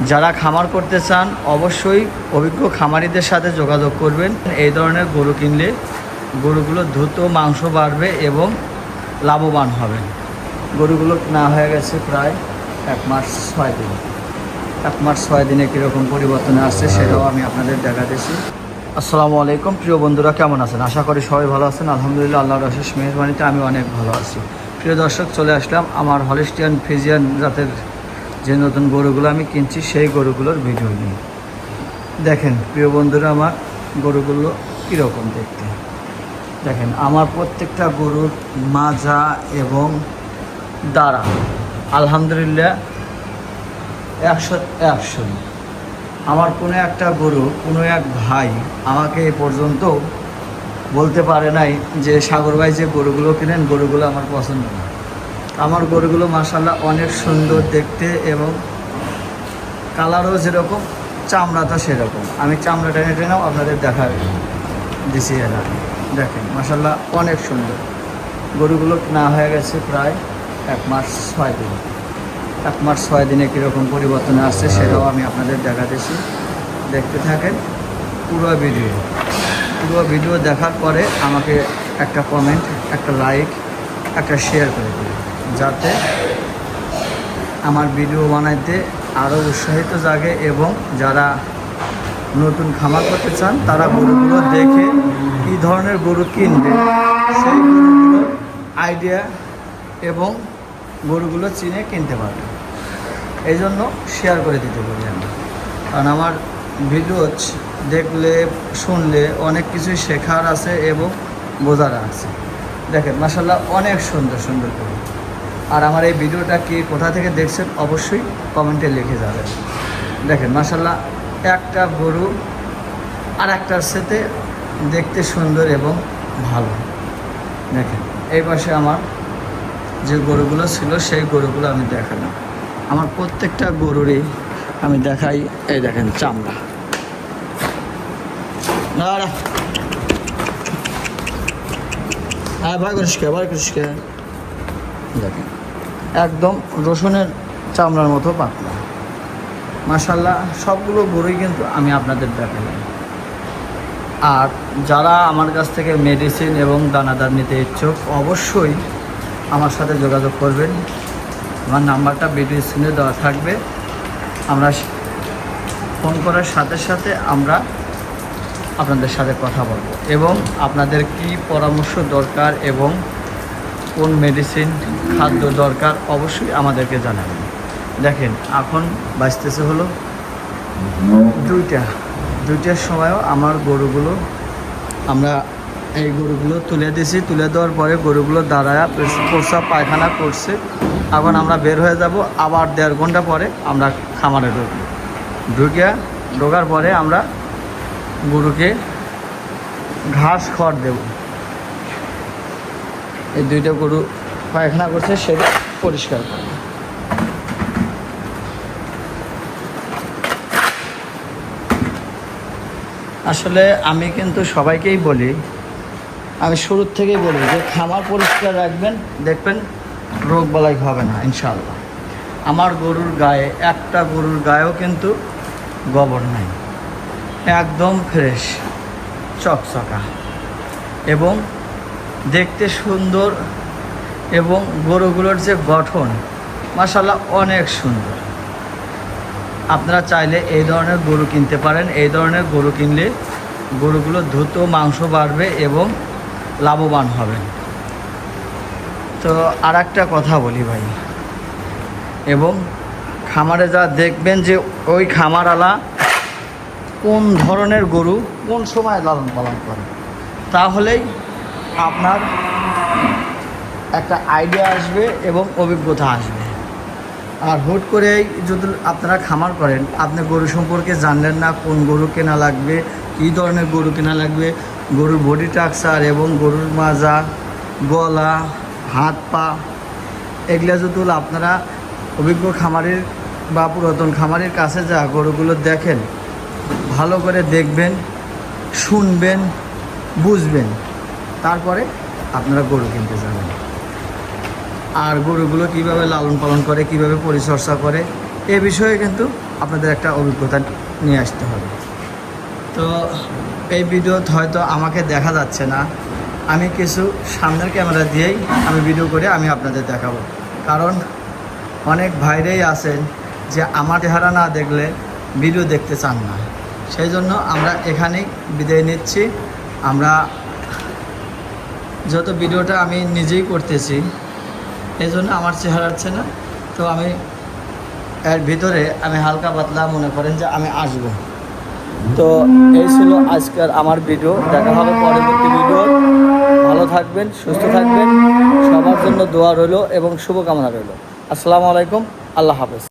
যারা খামার করতে চান অবশ্যই অভিজ্ঞ খামারিদের সাথে যোগাযোগ করবেন। এই ধরনের গরু কিনলে গরুগুলো দ্রুত মাংস বাড়বে এবং লাভবান হবেন। গরুগুলো না হয়ে গেছে প্রায় 1 মাস 6 দিন। 1 মাস 6 দিনে কীরকম পরিবর্তন আসছে সেটাও আমি আপনাদের দেখাতেছি। আসসালামু আলাইকুম প্রিয় বন্ধুরা, কেমন আছেন? আশা করি সবাই ভালো আছেন। আলহামদুলিল্লাহ, আল্লাহর অশেষ মেহেরবানিতে আমি অনেক ভালো আছি। প্রিয় দর্শক, চলে আসলাম আমার হলিস্টিয়ান ফ্রিজিয়ান জাতের যে নতুন গরুগুলো আমি কিনছি সেই গরুগুলোর ভিডিও নিয়ে। দেখেন প্রিয় বন্ধুরা, আমার গরুগুলো কীরকম দেখতে। দেখেন আমার প্রত্যেকটা গরুর মাজা এবং দাঁড়া আলহামদুলিল্লাহ 100 আমার কোনো একটা গরু, কোনো এক ভাই আমাকে এ পর্যন্ত বলতে পারে নাই যে সাগর ভাই যে গরুগুলো কিনেন গরুগুলো আমার পছন্দ না। আমার গরুগুলো মাশাআল্লাহ অনেক সুন্দর দেখতে এবং কালারও যেরকম, চামড়াটা সেরকম। আমি চামড়া টেনে টেনেও আপনাদের দেখা দিছি। এরা দেখেন মাশাআল্লাহ অনেক সুন্দর। গরুগুলো না হয়ে গেছে প্রায় 1 মাস 6 দিন। 1 মাস 6 দিনে কীরকম পরিবর্তন আসছে সেটাও আমি আপনাদের দেখাতেছি। দেখতে থাকেন পুরো ভিডিও দেখার পরে আমাকে একটা কমেন্ট, একটা লাইক, একটা শেয়ার করে দিন, যাতে আমার ভিডিও বানাইতে আরও উৎসাহিত জাগে এবং যারা নতুন খামার করতে চান তারা গরুগুলো দেখে কী ধরনের গরু কিনবে সেই গরুগুলোর আইডিয়া এবং গরুগুলো চিনে কিনতে পারবে। এই জন্য শেয়ার করে দিতে বলি আমি, কারণ আমার ভিডিও দেখলে শুনলে অনেক কিছুই শেখার আছে এবং বোঝার আছে। দেখেন মাশাআল্লাহ অনেক সুন্দর সুন্দর গরু। আর আমার এই ভিডিওটা কি কোথা থেকে দেখছেন অবশ্যই কমেন্টে লিখে যাবেন। দেখেন মাশাআল্লাহ একটা গরু আর একটার সাথে দেখতে সুন্দর এবং ভালো। দেখেন এই পাশে আমার যে গরুগুলো ছিল সেই গরুগুলো আমি দেখালাম। আমার প্রত্যেকটা গরুরই আমি দেখাই। এই দেখেন চামড়া, ভাই করিসকে দেখেন একদম রসুনের চামড়ার মতো পাতলা। মাশাআল্লাহ সবগুলো গরুই কিন্তু আমি আপনাদের দেখালাম। আর যারা আমার কাছ থেকে মেডিসিন এবং দানাদার নিতে ইচ্ছুক অবশ্যই আমার সাথে যোগাযোগ করবেন। আমার নাম্বারটা ভিডিও স্ক্রিনে দেওয়া থাকবে। আমরা ফোন করার সাথে সাথে আমরা আপনাদের সাথে কথা বলবো এবং আপনাদের কি পরামর্শ দরকার এবং কোন মেডিসিন খাদ্য দরকার অবশ্যই আমাদেরকে জানাবেন। দেখেন এখন বাজতেছে হলো 2টার সময়ও আমার গরুগুলো আমরা এই গরুগুলো তুলে দিয়েছি। তুলে দেওয়ার পরে গরুগুলো দাঁড়ায় প্রস্রাব পায়খানা করছে। এখন আমরা বের হয়ে যাব। আবার 1.5 ঘন্টা পরে আমরা খামারে ঢোকার পরে আমরা গরুকে ঘাস খড় দেব। এই 2টা গরু পায়খানা করছে সেটা পরিষ্কার করব। আসলে আমি কিন্তু সবাইকেই বলি, আমি শুরুর থেকেই বলি যে খামার পরিষ্কার রাখবেন, দেখবেন রোগ বালাই হবে না ইনশাআল্লাহ। আমার গরুর গায়ে, একটা গরুর গায়েও কিন্তু গোবর নাই, একদম ফ্রেশ চকচকা এবং দেখতে সুন্দর এবং গরুগুলোর যে গঠন মাশাআল্লাহ অনেক সুন্দর। আপনারা চাইলে এই ধরনের গরু কিনতে পারেন। এই ধরনের গরু কিনলে গরুগুলো দ্রুত মাংস বাড়বে এবং লাভবান হবেন। তো আর একটা কথা বলি ভাই, এবং খামারে যা দেখবেন যে ওই খামারওয়ালা কোন ধরনের গরু কোন সময় লালন পালন করে, তাহলেই আপনার একটা আইডিয়া আসবে এবং অভিজ্ঞতা আসবে। আর হুট করেই যদি আপনারা খামার করেন, আপনি গরু সম্পর্কে জানলেন না কোন গরু কেনা লাগবে, কী ধরনের গরু কেনা লাগবে, গরুর বডি স্ট্রাকচার এবং গরুর মাজা, গলা, হাত পা, এগুলো যদি আপনারা অভিজ্ঞ খামারের বা পুরাতন খামারের কাছে যা গরুগুলো দেখেন, ভালো করে দেখবেন, শুনবেন, বুঝবেন, তারপরে আপনারা গরু কিনতে যাবেন। আর গরুগুলো কীভাবে লালন পালন করে, কীভাবে পরিচর্যা করে, এ বিষয়ে কিন্তু আপনাদের একটা অভিজ্ঞতা নিয়ে আসতে হবে। তো এই ভিডিওতে হয়তো আমাকে দেখা যাচ্ছে না, আমি কিছু সামনের ক্যামেরা দিয়েই আমি ভিডিও করে আমি আপনাদের দেখাবো। কারণ অনেক ভাইরাই আছেন যে আমার চেহারা না দেখলে ভিডিও দেখতে চান না, সেই জন্য আমরা এখানেই বিদায় নিচ্ছি। আমরা যত ভিডিওটা আমি নিজেই করতেছি, এই জন্য আমার চেহারা হচ্ছে না, তো আমি এর ভিতরে আমি হালকা পাতলা মনে করেন যে আমি আসব। তো এই ছিল আজকের আমার ভিডিও। দেখা হবে পরবর্তী ভিডিও। ভালো থাকবেন, সুস্থ থাকবেন, সবার জন্য দোয়া রইল এবং শুভকামনা রইল। আসসালামু আলাইকুম, আল্লাহ হাফেজ।